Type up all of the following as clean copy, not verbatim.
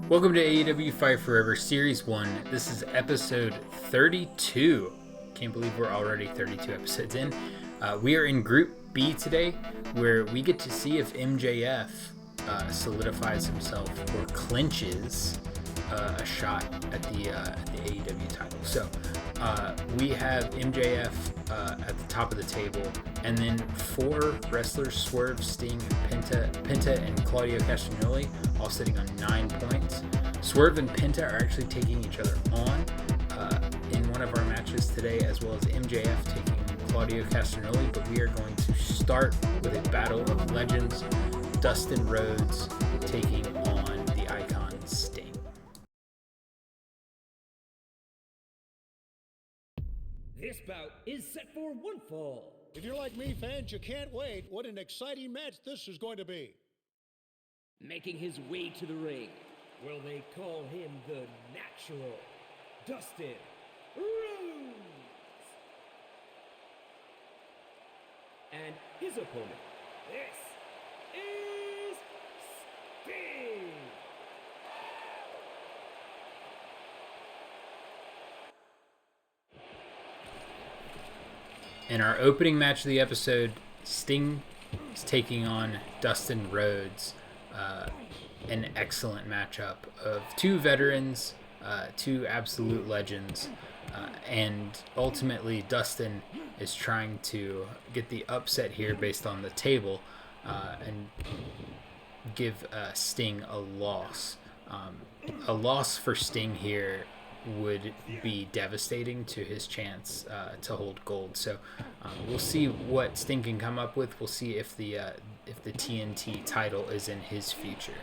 Welcome to AEW Fight Forever Series 1. This is episode 32. Can't believe we're already 32 episodes in. We are in Group B today, where we get to see if MJF solidifies himself or clinches a shot at the AEW title. So we have MJF at the top of the table, and then four wrestlers, Swerve, Sting, Penta, and Claudio Castagnoli, all sitting on 9 points. Swerve and Penta are actually taking each other on in one of our matches today, as well as MJF taking Claudio Castagnoli, but we are going to start with a battle of legends. Dustin Rhodes taking on the icon Sting. This bout is set for one fall. If you're like me, fans, you can't wait. What an exciting match this is going to be. Making his way to the ring, will they call him the Natural? Dustin Rhodes. And his opponent, this is Sting. In our opening match of the episode, Sting is taking on Dustin Rhodes. An excellent matchup of two veterans, two absolute legends, and ultimately Dustin is trying to get the upset here based on the table and give Sting a loss. A loss for Sting here would be devastating to his chance to hold gold. So we'll see what Sting can come up with. We'll see if the TNT title is in his future.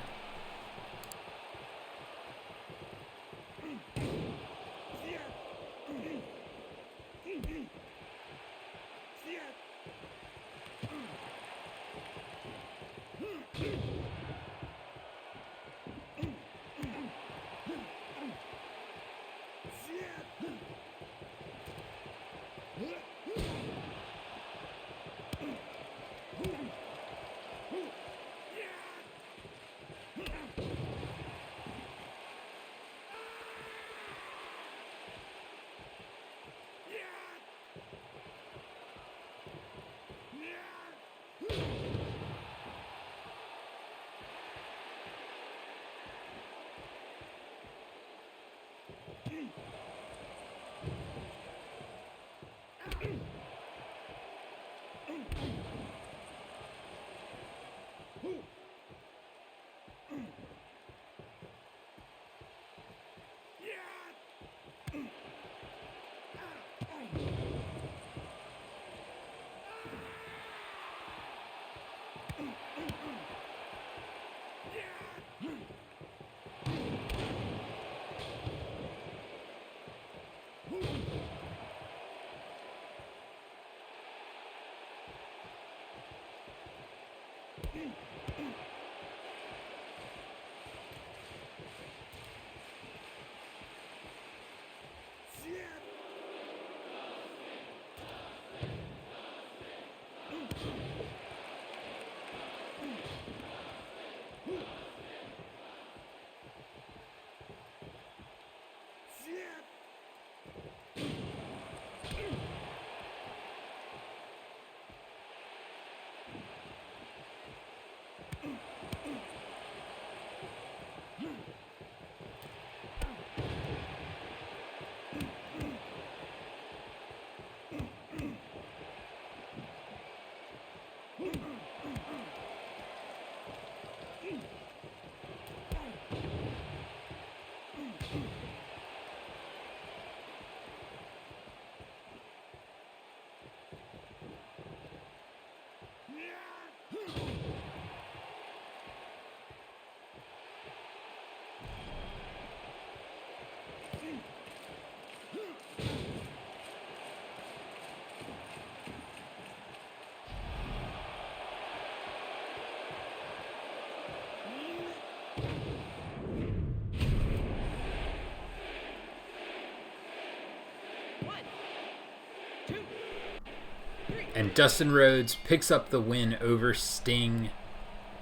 And Dustin Rhodes picks up the win over Sting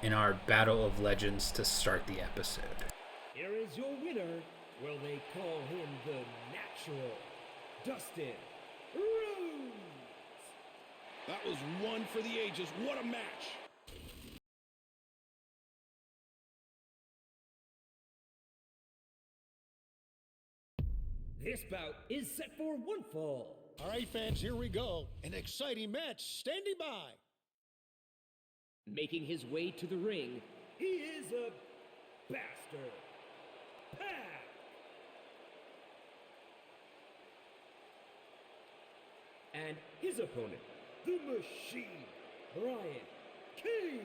in our Battle of Legends to start the episode. Here is your winner. Will they call him the Natural? Dustin Rhodes. That was one for the ages. What a match. This bout is set for one fall. All right, fans, here we go. An exciting match standing by. Making his way to the ring, he is a bastard. Pack. And his opponent, the Machine, Brian Cage.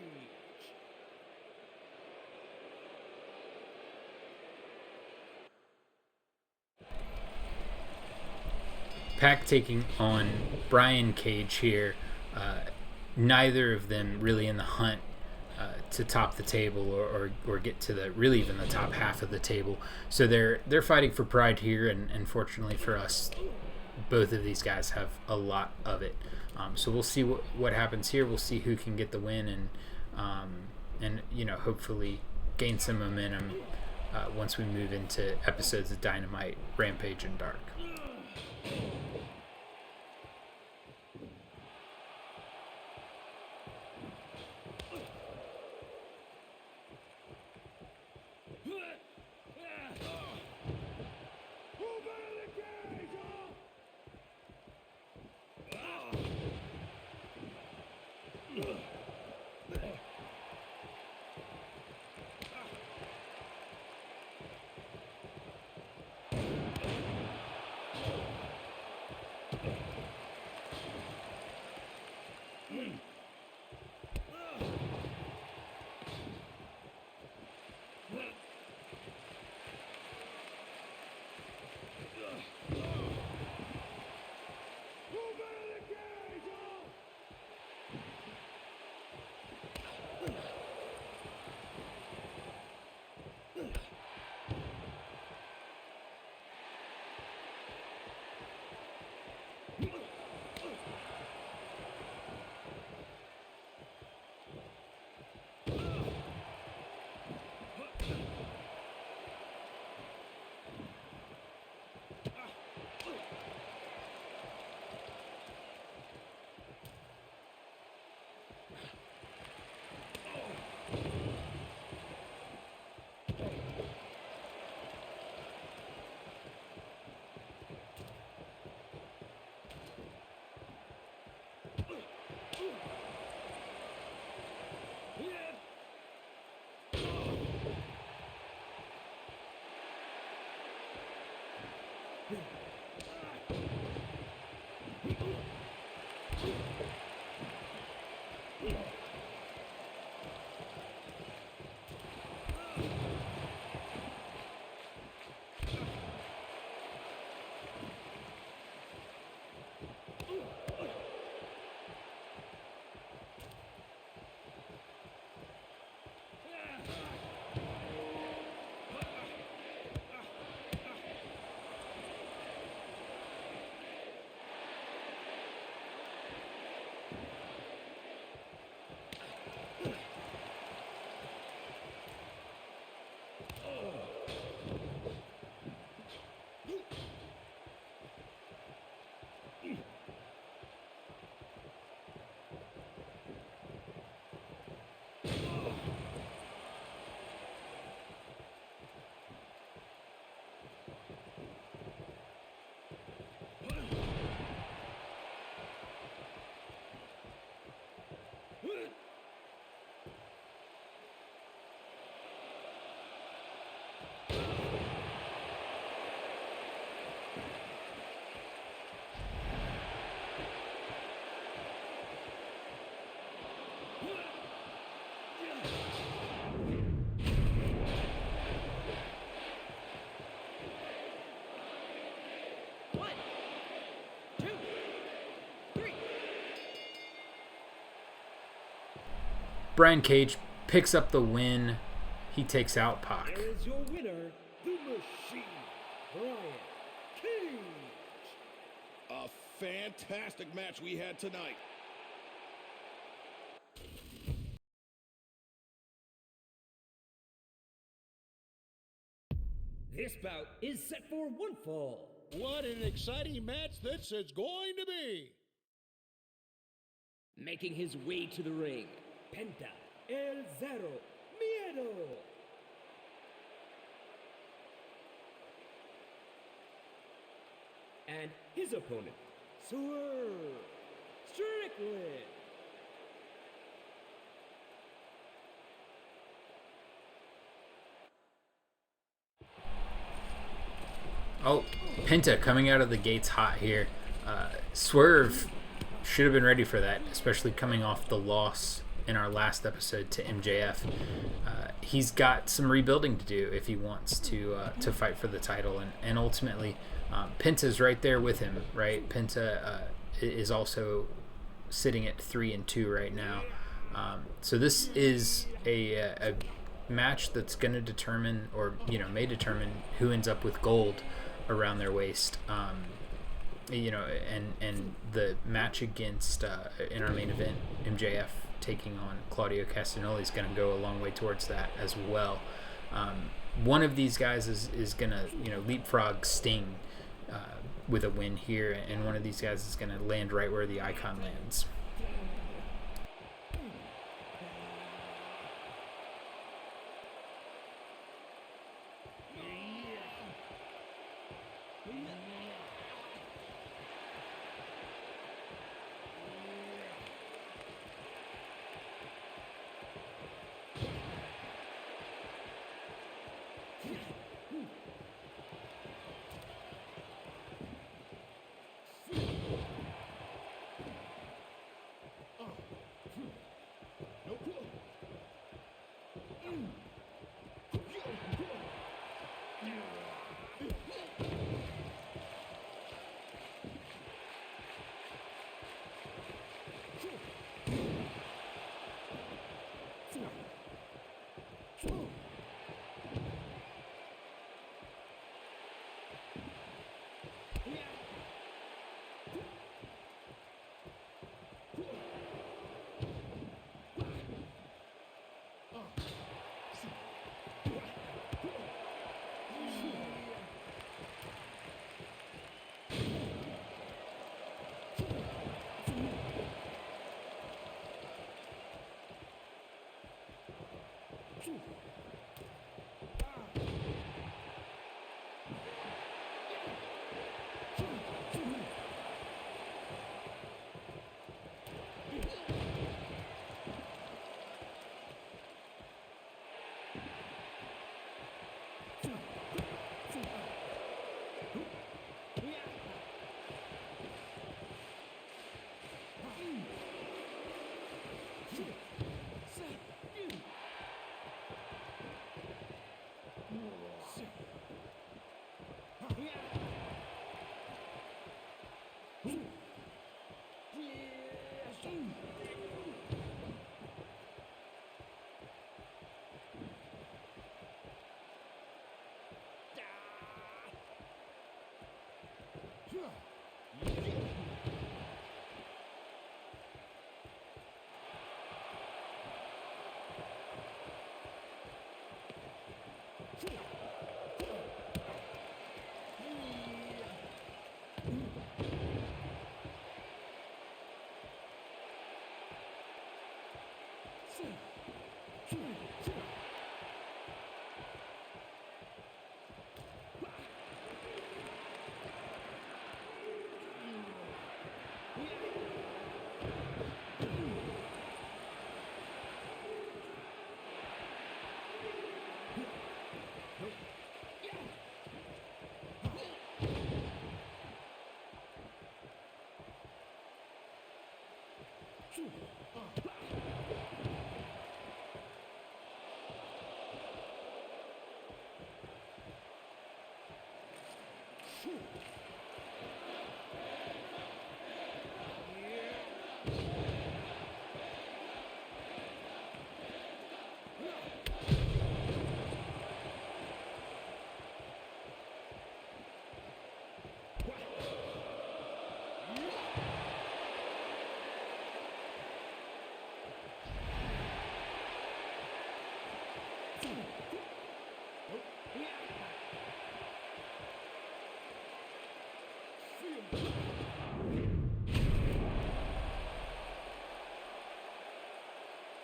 Pac taking on Brian Cage here. Neither of them really in the hunt to top the table or get to the really even the top half of the table. So they're fighting for pride here, and fortunately for us, both of these guys have a lot of it. So we'll see what happens here. We'll see who can get the win and hopefully gain some momentum once we move into episodes of Dynamite, Rampage, and Dark. Brian Cage picks up the win. He takes out Pac. There is your winner, the Machine, Brian Cage. A fantastic match we had tonight. This bout is set for one fall. What an exciting match this is going to be. Making his way to the ring, Penta, El Zero Miedo. And his opponent, Swerve Strickland. Oh, Penta coming out of the gates hot here. Swerve should have been ready for that, especially coming off the loss in our last episode to MJF. He's got some rebuilding to do if he wants to fight for the title, and ultimately, Penta's right there with him. Right, Penta is also sitting at 3-2 right now. So this is a match that's going to determine, or may determine, who ends up with gold around their waist. And the match against in our main event, MJF taking on Claudio Castagnoli, is going to go a long way towards that as well. One of these guys is going to leapfrog Sting with a win here, and one of these guys is going to land right where the icon lands.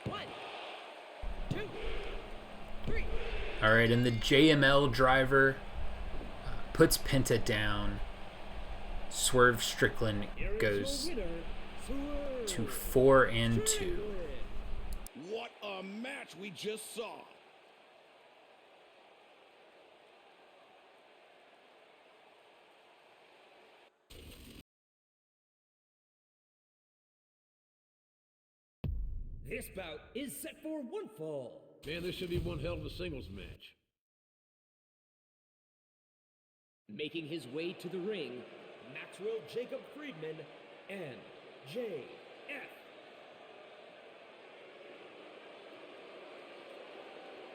One, two, three. All right, and the JML driver puts Penta down. Swerve Strickland goes to 4-2. What a match we just saw. This bout is set for one fall. Man, this should be one hell of a singles match. Making his way to the ring, Maxwell Jacob Friedman and JF.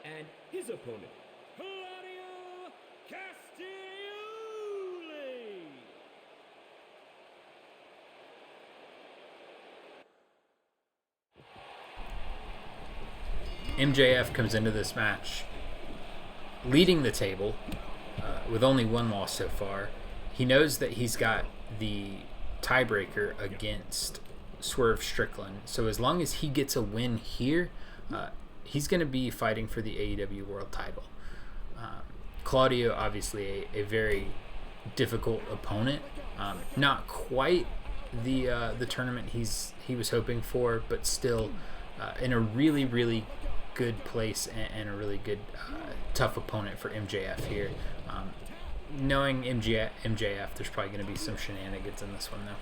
And his opponent, Claudio Castagnoli. MJF comes into this match leading the table with only one loss so far. He knows that he's got the tiebreaker against Swerve Strickland. So as long as he gets a win here, he's going to be fighting for the AEW World title. Claudio, obviously a very difficult opponent. Not quite the tournament he was hoping for, but still in a really, really good place and a really good tough opponent for MJF here. Knowing MJF, there's probably going to be some shenanigans in this one though.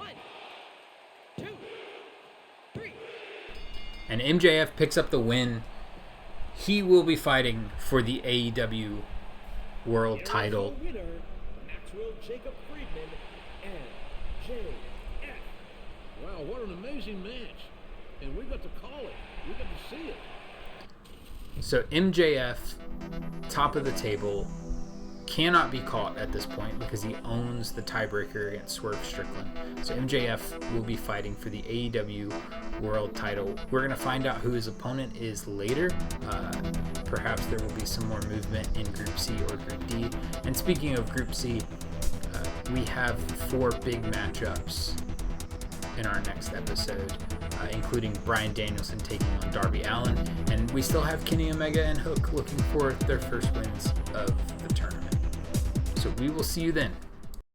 1, 2, 3. And MJF picks up the win. He will be fighting for the AEW World title. Winner, Maxwell Jacob Friedman, MJF. Wow, what an amazing match. And we got to call it. We got to see it. So MJF, top of the table, cannot be caught at this point because he owns the tiebreaker against Swerve Strickland. So MJF will be fighting for the AEW World title. We're going to find out who his opponent is later. Perhaps there will be some more movement in Group C or Group D. And speaking of Group C, we have 4 big matchups in our next episode, including Bryan Danielson taking on Darby Allin. And we still have Kenny Omega and Hook looking for their first wins of the tournament. So we will see you then.